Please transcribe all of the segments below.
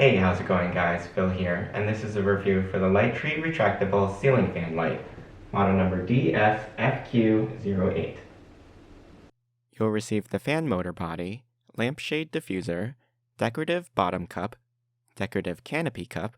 Hey, how's it going guys? Phil here, and this is a review for the Lighttree Retractable Ceiling Fan Light, model number DS-FQ08. You'll receive the fan motor body, lampshade diffuser, decorative bottom cup, decorative canopy cup,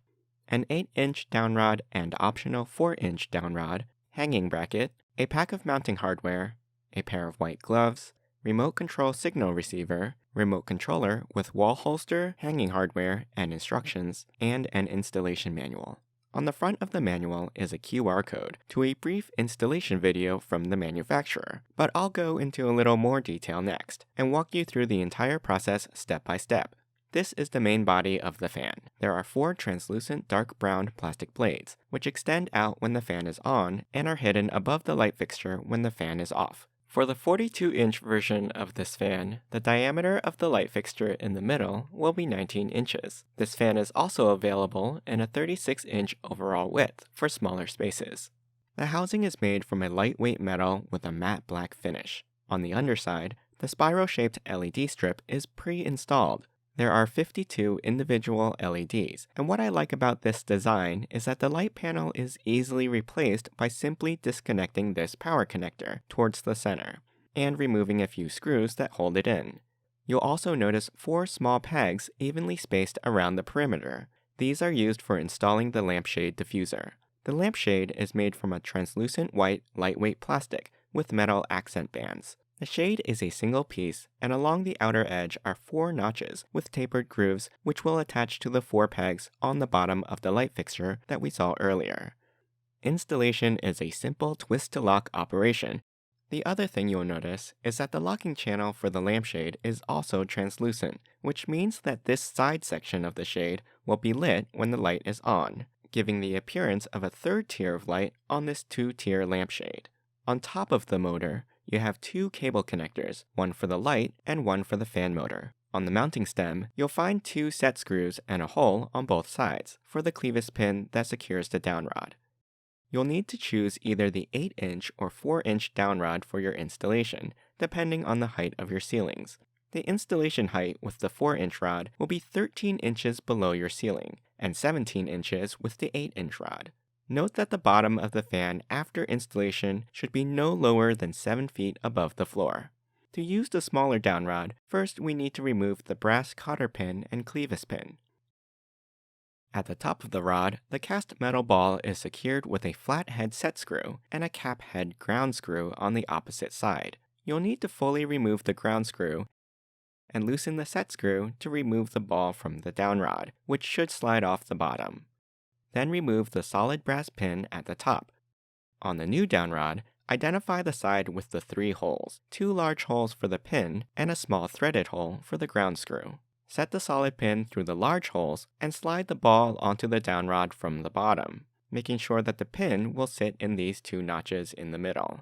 an 8-inch downrod and optional 4-inch downrod, hanging bracket, a pack of mounting hardware, a pair of white gloves, remote control signal receiver, remote controller with wall holster, hanging hardware, and instructions, and an installation manual. On the front of the manual is a QR code to a brief installation video from the manufacturer, but I'll go into a little more detail next and walk you through the entire process step by step. This is the main body of the fan. There are 4 translucent dark brown plastic blades, which extend out when the fan is on and are hidden above the light fixture when the fan is off. For the 42-inch version of this fan, the diameter of the light fixture in the middle will be 19 inches. This fan is also available in a 36-inch overall width for smaller spaces. The housing is made from a lightweight metal with a matte black finish. On the underside, the spiral-shaped LED strip is pre-installed. There are 52 individual LEDs, and what I like about this design is that the light panel is easily replaced by simply disconnecting this power connector towards the center, and removing a few screws that hold it in. You'll also notice 4 small pegs evenly spaced around the perimeter. These are used for installing the lampshade diffuser. The lampshade is made from a translucent white, lightweight plastic with metal accent bands. The shade is a single piece, and along the outer edge are 4 notches with tapered grooves which will attach to the 4 pegs on the bottom of the light fixture that we saw earlier. Installation is a simple twist-to-lock operation. The other thing you'll notice is that the locking channel for the lampshade is also translucent, which means that this side section of the shade will be lit when the light is on, giving the appearance of a 3rd tier of light on this 2-tier lampshade. On top of the motor, you have 2 cable connectors, one for the light and one for the fan motor. On the mounting stem, you'll find 2 set screws and a hole on both sides for the clevis pin that secures the downrod. You'll need to choose either the 8-inch or 4-inch downrod for your installation, depending on the height of your ceilings. The installation height with the 4-inch rod will be 13 inches below your ceiling, and 17 inches with the 8-inch rod. Note that the bottom of the fan after installation should be no lower than 7 feet above the floor. To use the smaller downrod, first we need to remove the brass cotter pin and clevis pin. At the top of the rod, the cast metal ball is secured with a flat head set screw and a cap head ground screw on the opposite side. You'll need to fully remove the ground screw and loosen the set screw to remove the ball from the downrod, which should slide off the bottom. Then remove the solid brass pin at the top. On the new downrod, identify the side with the 3 holes, 2 large holes for the pin and a small threaded hole for the ground screw. Set the solid pin through the large holes and slide the ball onto the downrod from the bottom, making sure that the pin will sit in these 2 notches in the middle,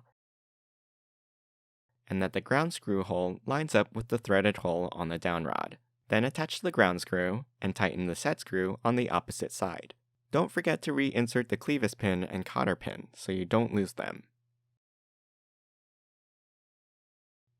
and that the ground screw hole lines up with the threaded hole on the downrod. Then attach the ground screw and tighten the set screw on the opposite side. Don't forget to reinsert the clevis pin and cotter pin so you don't lose them.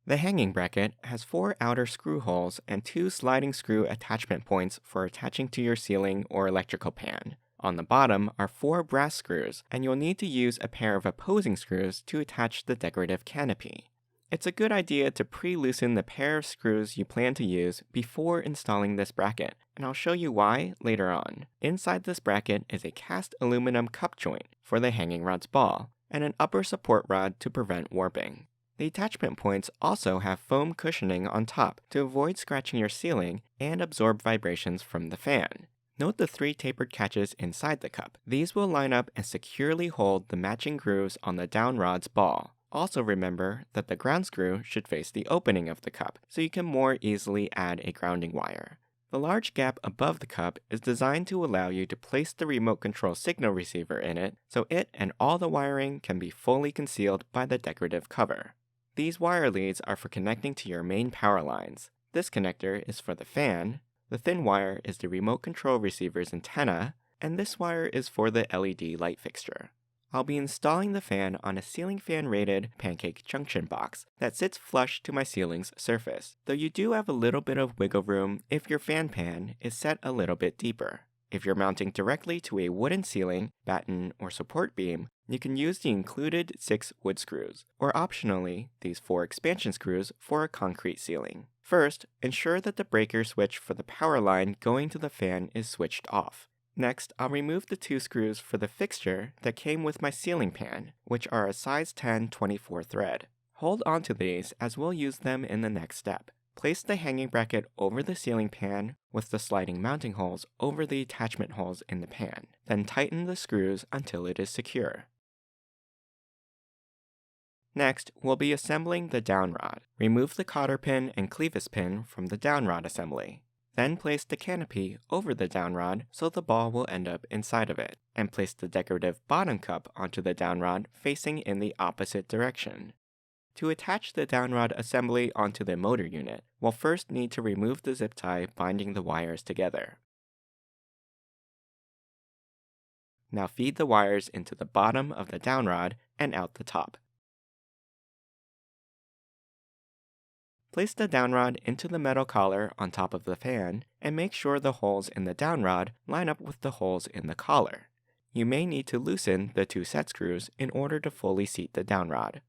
The hanging bracket has 4 outer screw holes and 2 sliding screw attachment points for attaching to your ceiling or electrical pan. On the bottom are 4 brass screws, and you'll need to use a pair of opposing screws to attach the decorative canopy. It's a good idea to pre-loosen the pair of screws you plan to use before installing this bracket, and I'll show you why later on. Inside this bracket is a cast aluminum cup joint for the hanging rod's ball, and an upper support rod to prevent warping. The attachment points also have foam cushioning on top to avoid scratching your ceiling and absorb vibrations from the fan. Note the 3 tapered catches inside the cup. These will line up and securely hold the matching grooves on the downrod's ball. Also remember that the ground screw should face the opening of the cup, so you can more easily add a grounding wire. The large gap above the cup is designed to allow you to place the remote control signal receiver in it, so it and all the wiring can be fully concealed by the decorative cover. These wire leads are for connecting to your main power lines. This connector is for the fan, the thin wire is the remote control receiver's antenna, and this wire is for the LED light fixture. I'll be installing the fan on a ceiling fan rated pancake junction box that sits flush to my ceiling's surface, though you do have a little bit of wiggle room if your fan pan is set a little bit deeper. If you're mounting directly to a wooden ceiling, batten, or support beam, you can use the included 6 wood screws, or optionally, these 4 expansion screws for a concrete ceiling. First, ensure that the breaker switch for the power line going to the fan is switched off. Next, I'll remove the 2 screws for the fixture that came with my ceiling pan, which are a size 10 24 thread. Hold onto these as we'll use them in the next step. Place the hanging bracket over the ceiling pan with the sliding mounting holes over the attachment holes in the pan. Then tighten the screws until it is secure. Next, we'll be assembling the down rod. Remove the cotter pin and clevis pin from the down rod assembly. Then place the canopy over the down rod so the ball will end up inside of it, and place the decorative bottom cup onto the down rod facing in the opposite direction. To attach the down rod assembly onto the motor unit, we'll first need to remove the zip tie binding the wires together. Now feed the wires into the bottom of the down rod and out the top. Place the down rod into the metal collar on top of the fan and make sure the holes in the down rod line up with the holes in the collar. You may need to loosen the 2 set screws in order to fully seat the down rod.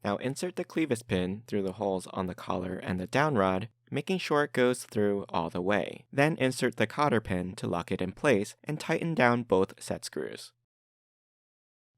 Now insert the clevis pin through the holes on the collar and the down rod, making sure it goes through all the way. Then insert the cotter pin to lock it in place and tighten down both set screws.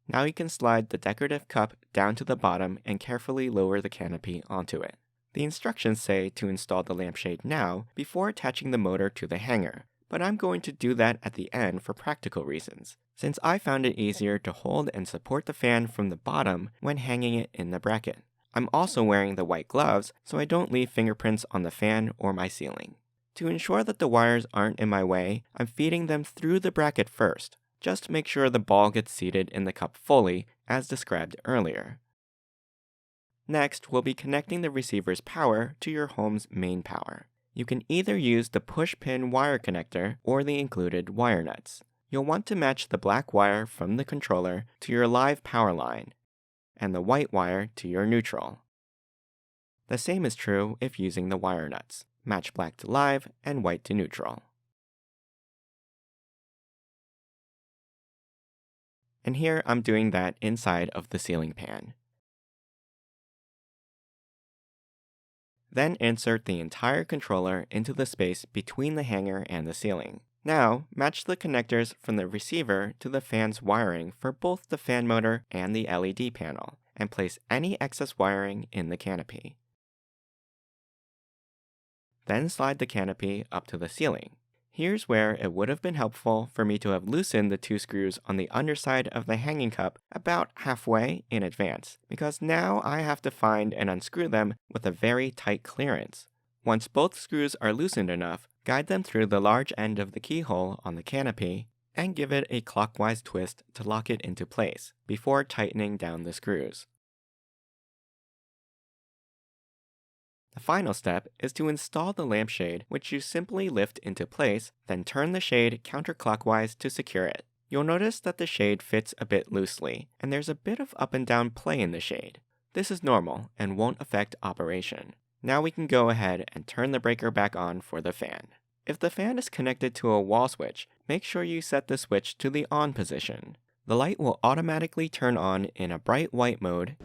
Now you can slide the decorative cup down to the bottom and carefully lower the canopy onto it. The instructions say to install the lampshade now before attaching the motor to the hanger, but I'm going to do that at the end for practical reasons, since I found it easier to hold and support the fan from the bottom when hanging it in the bracket. I'm also wearing the white gloves so I don't leave fingerprints on the fan or my ceiling. To ensure that the wires aren't in my way, I'm feeding them through the bracket first. Just make sure the ball gets seated in the cup fully, as described earlier. Next, we'll be connecting the receiver's power to your home's main power. You can either use the push-pin wire connector or the included wire nuts. You'll want to match the black wire from the controller to your live power line, and the white wire to your neutral. The same is true if using the wire nuts. Match black to live and white to neutral. And here I'm doing that inside of the ceiling pan. Then insert the entire controller into the space between the hanger and the ceiling. Now, match the connectors from the receiver to the fan's wiring for both the fan motor and the LED panel, and place any excess wiring in the canopy. Then slide the canopy up to the ceiling. Here's where it would have been helpful for me to have loosened the 2 screws on the underside of the hanging cup about halfway in advance, because now I have to find and unscrew them with a very tight clearance. Once both screws are loosened enough, guide them through the large end of the keyhole on the canopy and give it a clockwise twist to lock it into place before tightening down the screws. The final step is to install the lampshade, which you simply lift into place, then turn the shade counterclockwise to secure it. You'll notice that the shade fits a bit loosely, and there's a bit of up and down play in the shade. This is normal and won't affect operation. Now we can go ahead and turn the breaker back on for the fan. If the fan is connected to a wall switch, make sure you set the switch to the on position. The light will automatically turn on in a bright white mode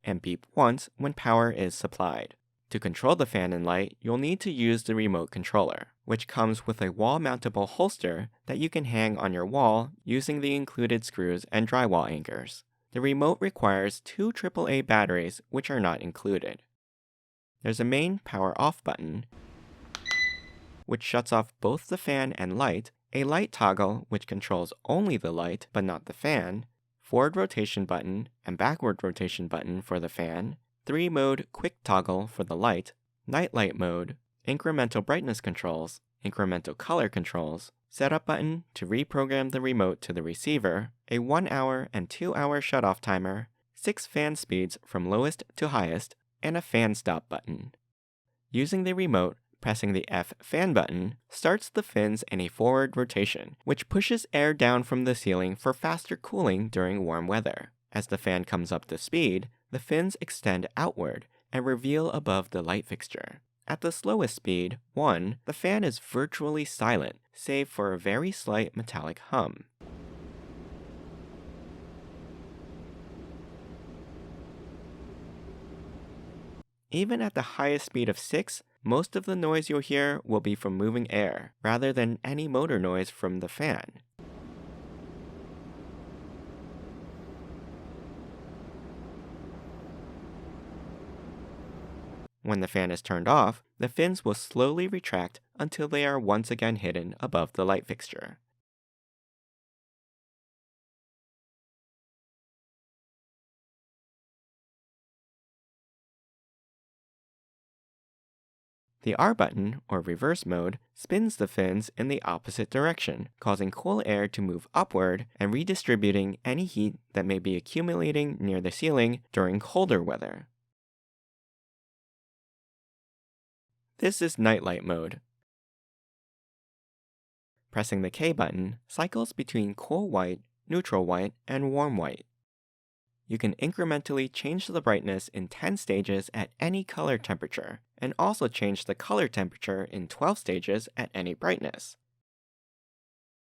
and beep once when power is supplied. To control the fan and light, you'll need to use the remote controller, which comes with a wall-mountable holster that you can hang on your wall using the included screws and drywall anchors. The remote requires 2 AAA batteries, which are not included. There's a main power off button, which shuts off both the fan and light, a light toggle which controls only the light but not the fan, forward rotation button and backward rotation button for the fan, 3-mode quick toggle for the light, night light mode, incremental brightness controls, incremental color controls, setup button to reprogram the remote to the receiver, a 1-hour and 2-hour shutoff timer, 6 fan speeds from lowest to highest, and a fan stop button. Using the remote, Pressing the F fan button starts the fins in a forward rotation, which pushes air down from the ceiling for faster cooling during warm weather. As the fan comes up to speed, the fins extend outward and reveal above the light fixture. At the slowest speed, 1, the fan is virtually silent, save for a very slight metallic hum. Even at the highest speed of 6, most of the noise you'll hear will be from moving air, rather than any motor noise from the fan. When the fan is turned off, the fins will slowly retract until they are once again hidden above the light fixture. The R button, or reverse mode, spins the fins in the opposite direction, causing cool air to move upward and redistributing any heat that may be accumulating near the ceiling during colder weather. This is nightlight mode. Pressing the K button cycles between cool white, neutral white, and warm white. You can incrementally change the brightness in 10 stages at any color temperature, and also change the color temperature in 12 stages at any brightness.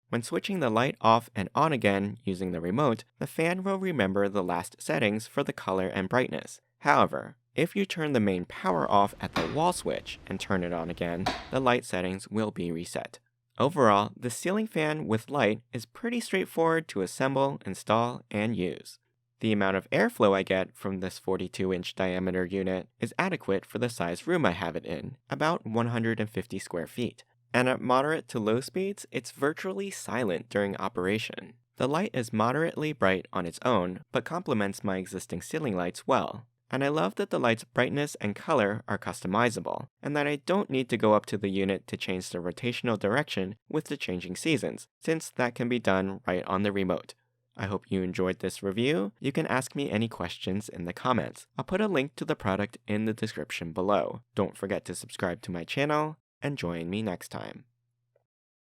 When switching the light off and on again using the remote, the fan will remember the last settings for the color and brightness. However, if you turn the main power off at the wall switch and turn it on again, the light settings will be reset. Overall, the ceiling fan with light is pretty straightforward to assemble, install, and use. The amount of airflow I get from this 42-inch diameter unit is adequate for the size room I have it in, about 150 square feet. And at moderate to low speeds, it's virtually silent during operation. The light is moderately bright on its own, but complements my existing ceiling lights well. And I love that the light's brightness and color are customizable, and that I don't need to go up to the unit to change the rotational direction with the changing seasons, since that can be done right on the remote. I hope you enjoyed this review. You can ask me any questions in the comments. I'll put a link to the product in the description below. Don't forget to subscribe to my channel, and join me next time.